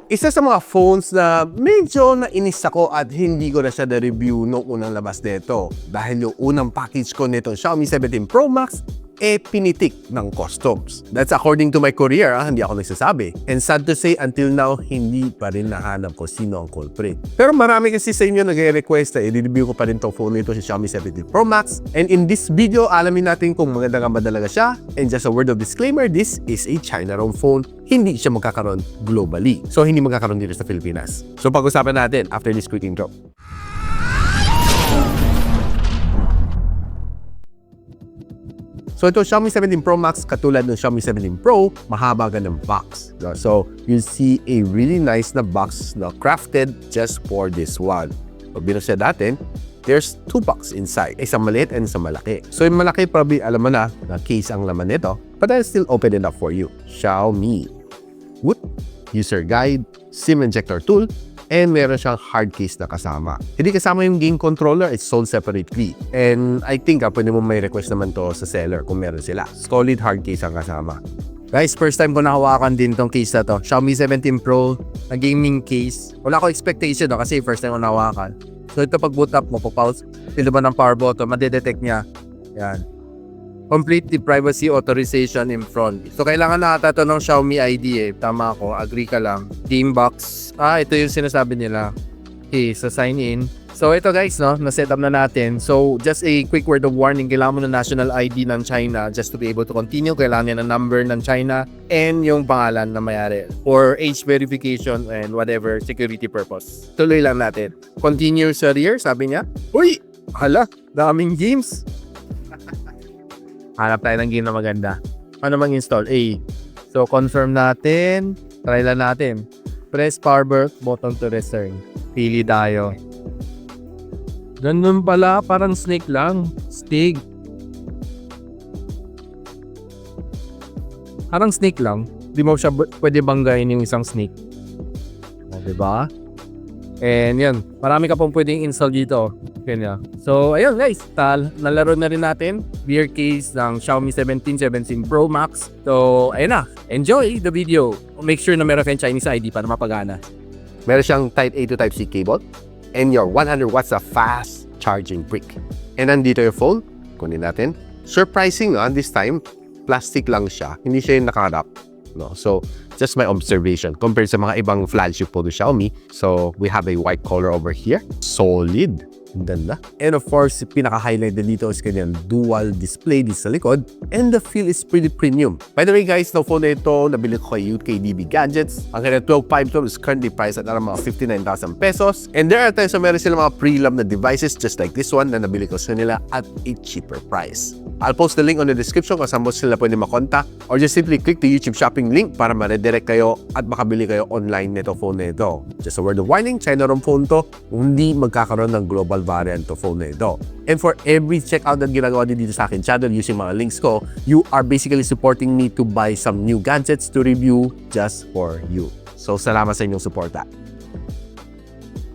Isa sa mga phones na medyo nainis ako at hindi ko na siya na-review noong unang labas nito. Dahil yung unang package ko nitong Xiaomi 17 Pro Max, pinitik ng customs. That's according to my courier, hindi ako nagsasabi. And sad to say, until now, hindi pa rin nahanap ko sino ang culprit. Pero marami kasi sa inyo nag-request na i-review ko pa rin tong phone nito, si Xiaomi 17 Pro Max. And in this video, alamin natin kung maganda nga ba talaga siya. And just a word of disclaimer, this is a China-ROM phone. Hindi siya magkakaroon globally. So, hindi magkakaroon dito sa Pilipinas. So, pag-usapan natin after this quick intro. So ito Xiaomi 17 Pro Max, katulad ng Xiaomi 17 Pro, mahaba ng box. So you see a really nice na box na crafted just for this one. Pag binuksan natin, there's two box inside. Isang maliit and isang malaki. So yung malaki probably alam mo na case ang laman nito, but I'll still open it up for you. Xiaomi. Woot, user guide, SIM injector tool, and meron siyang hard case na kasama. Hindi kasama yung game controller, it's sold separately. And I think pwede mo may request naman to sa seller kung meron sila. Solid hard case ang kasama. Guys, first time ko nahawakan din tong case na to. Xiaomi 17 Pro na gaming case. Wala ko expectation kasi first time ko nahawakan. So ito pag boot up mo, pause, pila ba ng power button, madedetect niya. Yan. Complete the privacy authorization in front. So, kailangan nakata ito ng Xiaomi ID Tama ako, agree ka lang. Game box. Ito yung sinasabi nila. Okay, so sign in. So, ito guys, no, na-set up na natin. So, just a quick word of warning. Kailangan mo ng national ID ng China just to be able to continue. Kailangan niya ng number ng China and yung pangalan na mayari. For age verification and whatever security purpose. Tuloy lang natin. Continue sa rear, sabi niya. Uy! Hala, daming games. Hanap tayo ng game na maganda. Ano mag-install? So, confirm natin. Try lang natin. Press power button to return. Pili tayo. Ganun pala. Parang snake lang. Stig. Parang snake lang. Di mo siya pwede banggain yung isang snake. Diba? And yan. Marami ka pong pwedeng install dito. Kanya. So, ayun guys, nalaro na rin natin beer case ng Xiaomi 17 Pro Max. So, ayun na. Enjoy the video. Make sure na meron kayong Chinese ID para mapagana. Meron siyang Type A to Type C cable and your 100 watts of fast charging brick. And nandito yung phone. Kunin natin. Surprising, no? This time, plastic lang siya. Hindi siya yung nakarap. No? So, just my observation compared sa mga ibang flagship po ng Xiaomi. So, we have a white color over here. Solid. Ganda. And of course, pinaka-highlight dito is kanyang dual display dito sa likod. And the feel is pretty premium. By the way guys, na phone na ito, nabili ko kay UKDB Gadgets. Ang kanyang 12.5 is currently priced at around mga 59,000 pesos. And there are times na meron silang mga pre-loved na devices just like this one na nabili ko sa nila at a cheaper price. I'll post the link on the description kung saan mo sila pwede makontak or just simply click the YouTube shopping link para ma-redirect kayo at makabili kayo online nito phone na ito. Just a word of warning, China-ROM phone to, hindi magkakaroon ng global variant to phone na ito. And for every checkout na ginagawa din dito sa akin channel using mga links ko, you are basically supporting me to buy some new gadgets to review just for you. So salamat sa inyong suporta.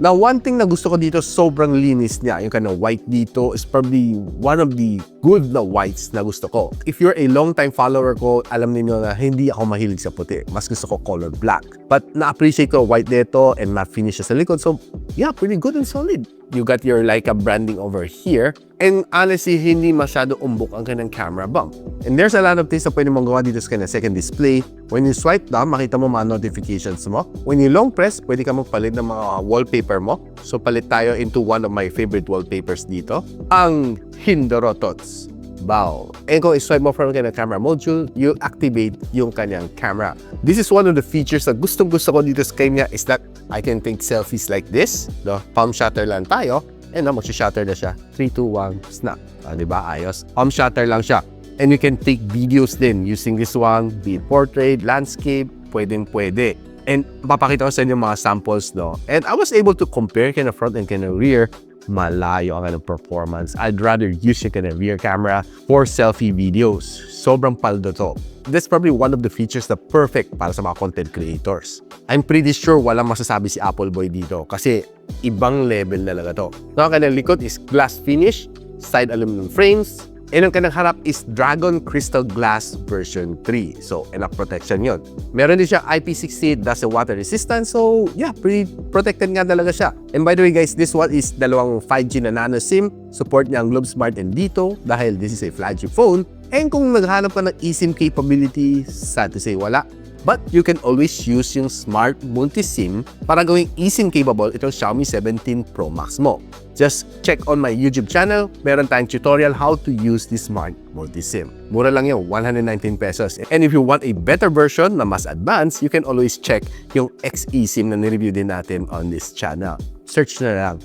Now, one thing na gusto ko dito, sobrang linis niya. Yung kanang white dito is probably one of the good na whites na gusto ko. If you're a long-time follower ko, alam niyo na hindi ako mahilig sa puti. Mas gusto ko color black. But na-appreciate ko white dito and matte finish sa likod. So, yeah, pretty good and solid. You got your Leica branding over here. And honestly, hindi masyado umbok ang kanyang camera bump. And there's a lot of things na pwede mong gawa dito sa kanyang second display. When you swipe down, makita mo mga notifications mo. When you long press, pwede ka magpalit ng mga wallpaper mo. So palit tayo into one of my favorite wallpapers dito. Ang Hindorotots. Wow. And kung i-swipe mo from kanyang camera module, you activate yung kanyang camera. This is one of the features na gustong-gusto ko dito sa kanya is that I can take selfies like this. No? Palm shutter lang tayo. And mag-shutter na siya. 3, 2, 1, snap. Diba? Ayos. Palm shutter lang siya. And you can take videos din using this one. Be it portrait, landscape, pwedeng-pwede. And papakita ko sa inyo mga samples, no? And I was able to compare kind of front and kind of rear. Malayo ang anong performance. I'd rather use yung kind of rear camera for selfie videos. Sobrang paldo to. That's probably one of the features na perfect para sa mga content creators. I'm pretty sure walang masasabi si Apple Boy dito kasi ibang level talaga to. So, ang kanyang likod is glass finish, side aluminum frames, And ang kanang harap is Dragon Crystal Glass version 3. So, enough protection yon. Meron din siya IP68, that's a water resistant. So, yeah, pretty protected nga talaga siya. And by the way guys, this one is dalawang 5G na nano SIM. Support niya ang Globe Smart and dito dahil this is a flagship phone. And kung naghanap ka ng eSIM capability, sad to say wala. But you can always use yung Smart Multi-SIM para gawing eSIM capable itong Xiaomi 17 Pro Max mo. Just check on my YouTube channel, meron tayong tutorial how to use this Smart Multi-SIM. Mura lang yung 119 pesos. And if you want a better version na mas advanced, you can always check yung XISIM na nireview din natin on this channel. Search na lang.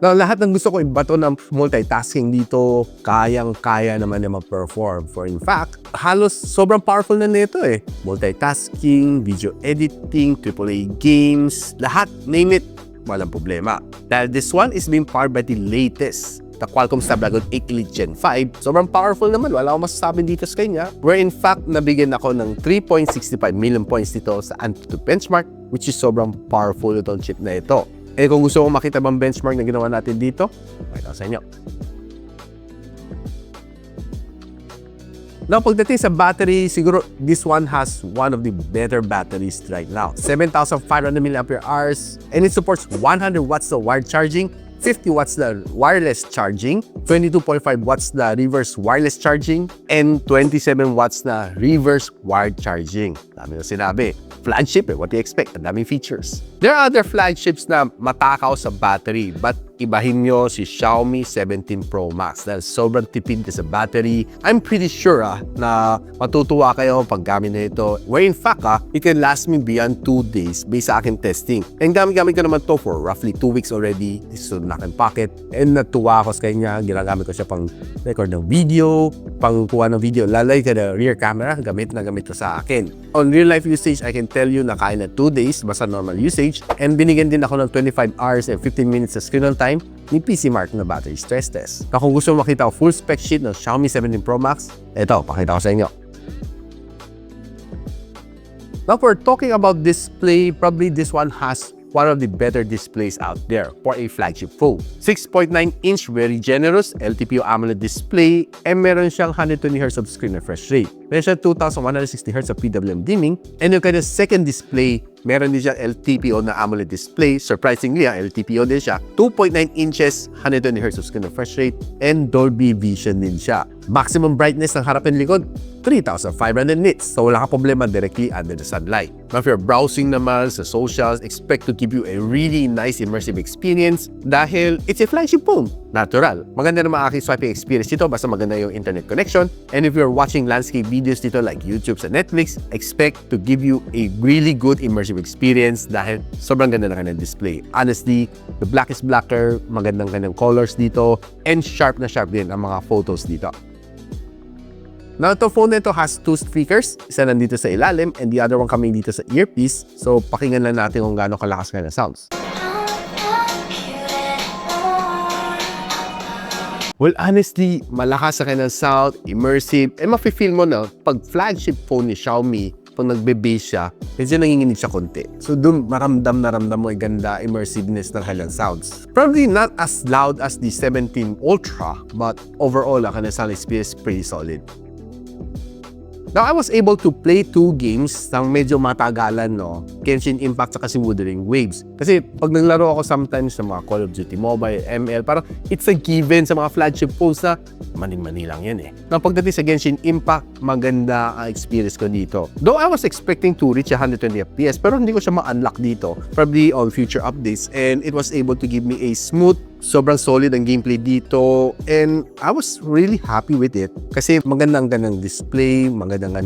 Now, lahat ng gusto ko ibato ng multitasking dito, kayang-kaya naman niya mag-perform. For in fact, halos sobrang powerful na nito eh. Multitasking, video editing, AAA games, lahat, name it, walang problema. Dahil this one is being powered by the latest, the Qualcomm Snapdragon 8 Elite Gen 5. Sobrang powerful naman, wala akong masasabi dito sa kanya. Where in fact, nabigyan ako ng 3.65 million points dito sa Antutu benchmark, which is sobrang powerful itong chip na ito. Eh kung gusto mong makita bang benchmark na ginawa natin dito, makita ko sa inyo. Now, pagdating sa battery, siguro this one has one of the better batteries right now. 7,500 mAh and it supports 100 watts of wired charging, 50 watts na wireless charging, 22.5 watts na reverse wireless charging, and 27 watts na reverse wired charging. Dami na sinabi. Flagship eh, what do you expect? Ang daming features. There are other flagships na matakaw sa battery, but ibahin nyo si Xiaomi 17 Pro Max dahil sobrang tipid sa battery. I'm pretty sure na matutuwa kayo pag gamit na ito. Where in fact, it can last me beyond 2 days based sa aking testing. And gamit ko naman to for roughly 2 weeks already. This is in aking pocket. And natuwa ako sa kanya. Ginagamit ko siya pang record ng video, pang kuha ng video. Lalay ka na rear camera, gamit na gamit ko sa akin. On real life usage, I can tell you na kaya na 2 days, basta normal usage. And binigyan din ako ng 25 hours and 15 minutes sa screen on time ni PC Mark na battery stress test. Na kung gusto mo makita ko full spec sheet ng Xiaomi 17 Pro Max, ito, pakita ko sa inyo. Now, for talking about display, probably this one has one of the better displays out there for a flagship phone. 6.9-inch, very generous LTPO AMOLED display, and meron siyang 120Hz of screen refresh rate. Meron siyang 2160Hz of PWM dimming, and yung kanyang second display, meron din siyang LTPO na AMOLED display. Surprisingly, LTPO din siya. 2.9 inches, 120Hz of screen refresh rate, and Dolby Vision din siya. Maximum brightness ng harap and likod, 3,500 nits. So wala ka problema directly under the sunlight. Now, if you're browsing naman sa socials, expect to give you a really nice immersive experience dahil it's a flagship phone. Natural. Maganda naman aking swiping experience dito basta maganda yung internet connection. And if you're watching landscape videos dito like YouTube sa Netflix, expect to give you a really good immersive experience dahil sobrang ganda na kanyang display. Honestly, the black is blacker, magandang kanyang colors dito, and sharp na sharp din ang mga photos dito. Now, ito phone nito has 2 speakers. Isa nandito sa ilalim and the other one coming dito sa earpiece. So, pakinggan lang natin kung gaano kalakas kanya sounds. Well, honestly, malakas sa kanyang sound, immersive, and mafe-feel mo na pag flagship phone ni Xiaomi, pag nagbe-bass siya, medyo nanginginig siya konti. So, doon maramdam mo yung ganda, immersiveness ng kanyang sounds. Probably not as loud as the 17 Ultra, but overall, ang kanyang sound experience is pretty solid. Now, I was able to play 2 games ng medyo matagalan, no? Genshin Impact at si Wuthering Waves. Kasi pag naglaro ako sometimes sa mga Call of Duty Mobile, ML, parang it's a given sa mga flagship phones na mani-mani lang yan eh. Now, pagdating sa Genshin Impact, maganda ang experience ko dito. Though I was expecting to reach 120 FPS, pero hindi ko siya ma-unlock dito. Probably on future updates. And it was able to give me a smooth, sobrang solid ang gameplay dito, and I was really happy with it kasi magandang display, magandang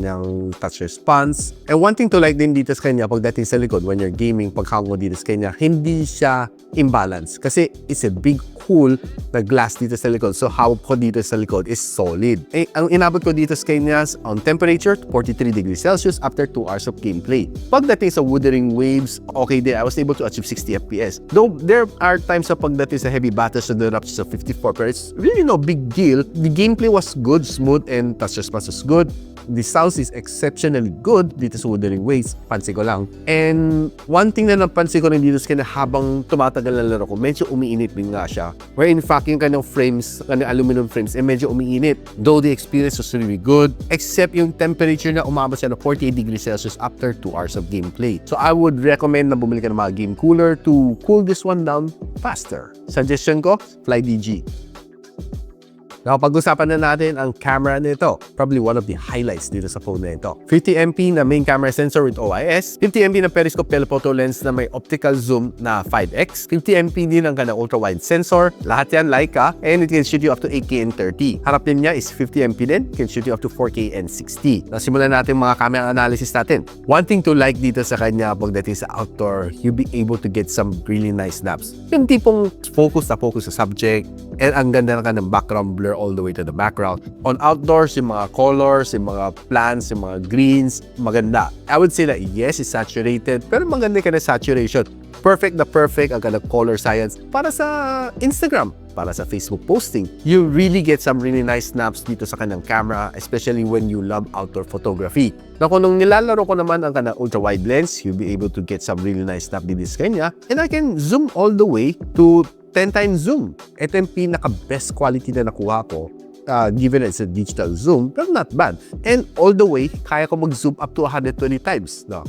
touch response. And one thing to like din dito sa kanya pagdating sa likod when you're gaming, pag mo dito sa kanya, hindi siya imbalance kasi it's a big hole na glass dito sa likod. So hawak ko dito sa likod is solid. Eh, ang inabot ko dito sa kanya on temperature, 43 degrees Celsius after 2 hours of gameplay. Pagdating sa Wuthering Waves, okay din, I was able to achieve 60 FPS. Though there are times sa pagdating sa heavy heavy battles and up to 54, pero it's really no big deal. The gameplay was good, smooth, and touch response was good. The sounds is exceptionally good dito sa Wuthering Waves, pansin ko lang. And one thing na napansin ko rin dito is kaya habang tumatagal na laro ko, medyo umiinit din nga siya. Where in fact, yung kanyang frames, kanyang aluminum frames, medyo umiinit. Though the experience was really good, except yung temperature na umabot siya ng 48 degrees Celsius after 2 hours of gameplay. So I would recommend na bumili ka ng mga game cooler to cool this one down faster. Suggestion ko, FlyDG. Now, pag-usapan na natin ang camera nito. Probably one of the highlights dito sa phone na ito. 50MP na main camera sensor with OIS. 50MP na periscope telephoto lens na may optical zoom na 5x. 50MP din ang kanang ultra-wide sensor. Lahat yan Leica. And it can shoot you up to 8K and 30. Harap din niya is 50MP din. Can shoot you up to 4K and 60. Nasimulan natin mga camera analysis natin. One thing to like dito sa kanya pagdating sa outdoor, you'll be able to get some really nice snaps. Yung tipong focus na focus sa subject. And ang ganda na ng background blur all the way to the background. On outdoors, yung mga colors, yung mga plants, yung mga greens, maganda. I would say that yes, it's saturated, pero maganda ka na saturation. Perfect na perfect ang kind of color science para sa Instagram, para sa Facebook posting. You really get some really nice snaps dito sa kanyang camera, especially when you love outdoor photography. Na kung nung nilalaro ko naman ang kanyang ultra-wide lens, you'll be able to get some really nice snap din sa kanya. And I can zoom all the way to 10 times zoom. Ito yung pinaka-best quality na nakuha ko. Given it's a digital zoom, but not bad. And all the way, kaya ko mag-zoom up to 120 times. No?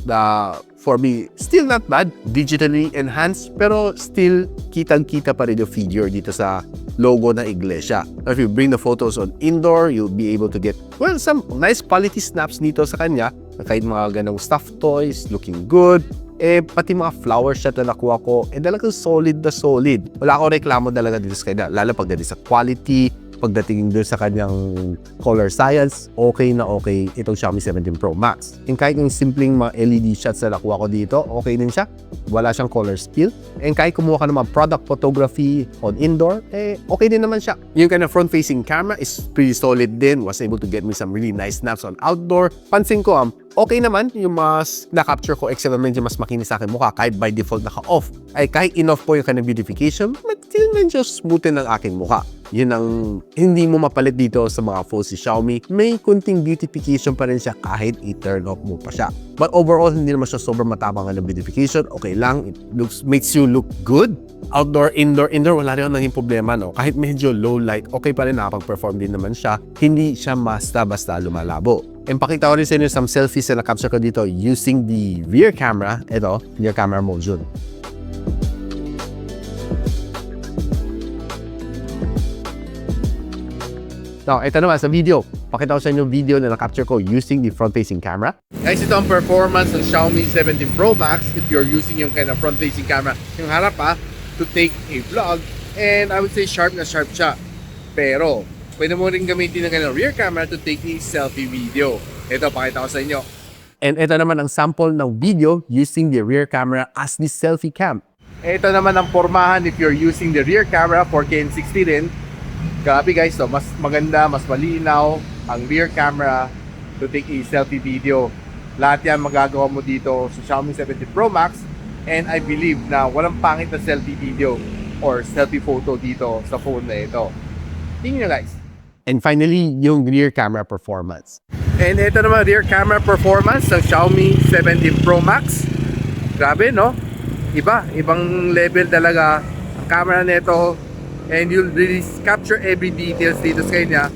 For me, still not bad. Digitally enhanced, pero still kitang-kita pa rin yung figure dito sa logo ng iglesia. If you bring the photos on indoor, you'll be able to get, well, some nice quality snaps dito sa kanya. Kahit mga ganong stuffed toys, looking good. Pati mga flower shot na nakuha ko, talagang solid na solid. Wala akong reklamo talaga dito sa kanya, lalo pagdating sa quality, pagdating doon sa kanyang color science, okay na okay itong Xiaomi 17 Pro Max. And kahit yung simpleng mga LED shots na nakuha ko dito, okay din siya. Wala siyang color spill. And kahit kumuha ka ng mga product photography on indoor, okay din naman siya. Yung kind of front-facing camera is pretty solid din. Was able to get me some really nice snaps on outdoor. Pansin ko, okay naman yung mas na-capture ko, except medyo mas makinis sa akin mukha kahit by default naka-off. Kahit in-off po yung kanyang beautification, but still medyo smoothen ang aking mukha. Yun ang hindi mo mapalit dito sa mga phones si Xiaomi. May kunting beautification pa rin siya kahit i-turn off mo pa siya. But overall, hindi naman siya sobrang matapang ng beautification. Okay lang, it makes you look good. Outdoor, indoor, wala rin naging problema, no? Kahit medyo low light, okay pa rin, nakapag-perform din naman siya. Hindi siya basta-basta lumalabo. And pakita ko rin sa inyo some selfies na na-capture ko dito using the rear camera. Ito, rear camera mode yun. Now, ito naman sa video. Pakita ko sa inyo video na na-capture ko using the front-facing camera. Guys, ito ang performance ng Xiaomi 17 Pro Max if you're using yung kind of front-facing camera. Yung harap to take a vlog. And I would say sharp na sharp siya. Pero, pwede mo rin gamitin ng kind of rear camera to take a selfie video. Ito, pakita ko sa inyo. And ito naman ang sample ng video using the rear camera as the selfie cam. Ito naman ang pormahan if you're using the rear camera, 4K and 60 din. Grabe guys, so mas maganda, mas malinaw ang rear camera to take a selfie video. Lahat yan magagawa mo dito sa Xiaomi 17 Pro Max. And I believe na walang pangit na selfie video or selfie photo dito sa phone na ito. Tingnan nyo guys. And finally, yung rear camera performance. And ito naman rear camera performance ng Xiaomi 17 Pro Max. Grabe, no? Ibang level talaga ang camera nito. And you'll really capture every details dito sa kanya.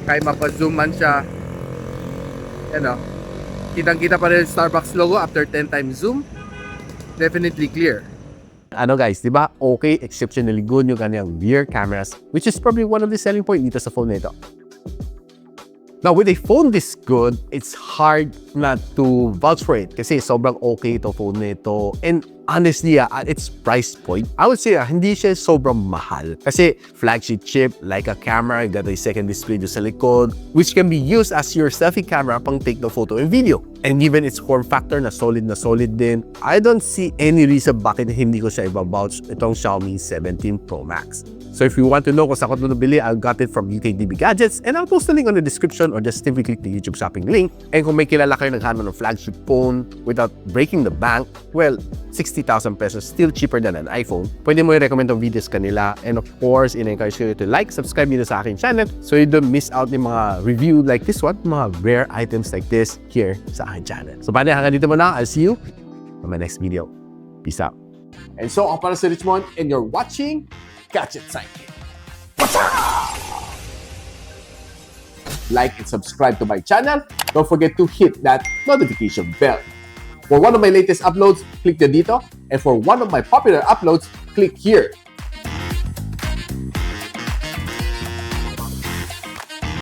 Kahit mapa-zoom man siya. Kitang-kita pa rin Starbucks logo after 10 times zoom. Definitely clear. Guys, diba? Okay, exceptionally good yung kanyang rear cameras, which is probably one of the selling point dito sa phone nito. Now, with a phone this good, it's hard not to vouch for it kasi sobrang okay ito phone nito. And honestly, at its price point, I would say hindi siya sobrang mahal. Kasi flagship chip, like a camera, you got a second display doon sa likod, which can be used as your selfie camera pang take the photo and video. And given its form factor na solid din, I don't see any reason bakit hindi ko siya ibabouch itong Xiaomi 17 Pro Max. So if you want to know kung saan ko ito nabili, I got it from UKDB Gadgets and I'll post the link on the description or just simply click the YouTube shopping link. And kung may kilala kayo naghanap ng flagship phone without breaking the bank, well, 60,000 pesos, still cheaper than an iPhone. Pwede mo i-recommend ang videos kanila. And of course, in-encourage you to like, subscribe dito sa aking channel so you don't miss out ng mga review like this one, mga rare items like this here sa aking channel. So, paano hanggang dito muna. I'll see you on my next video. Peace out. And so, ako para si Richmond and you're watching Gadget Sidekick. Like and subscribe to my channel. Don't forget to hit that notification bell. For one of my latest uploads, click the dito. And for one of my popular uploads, click here.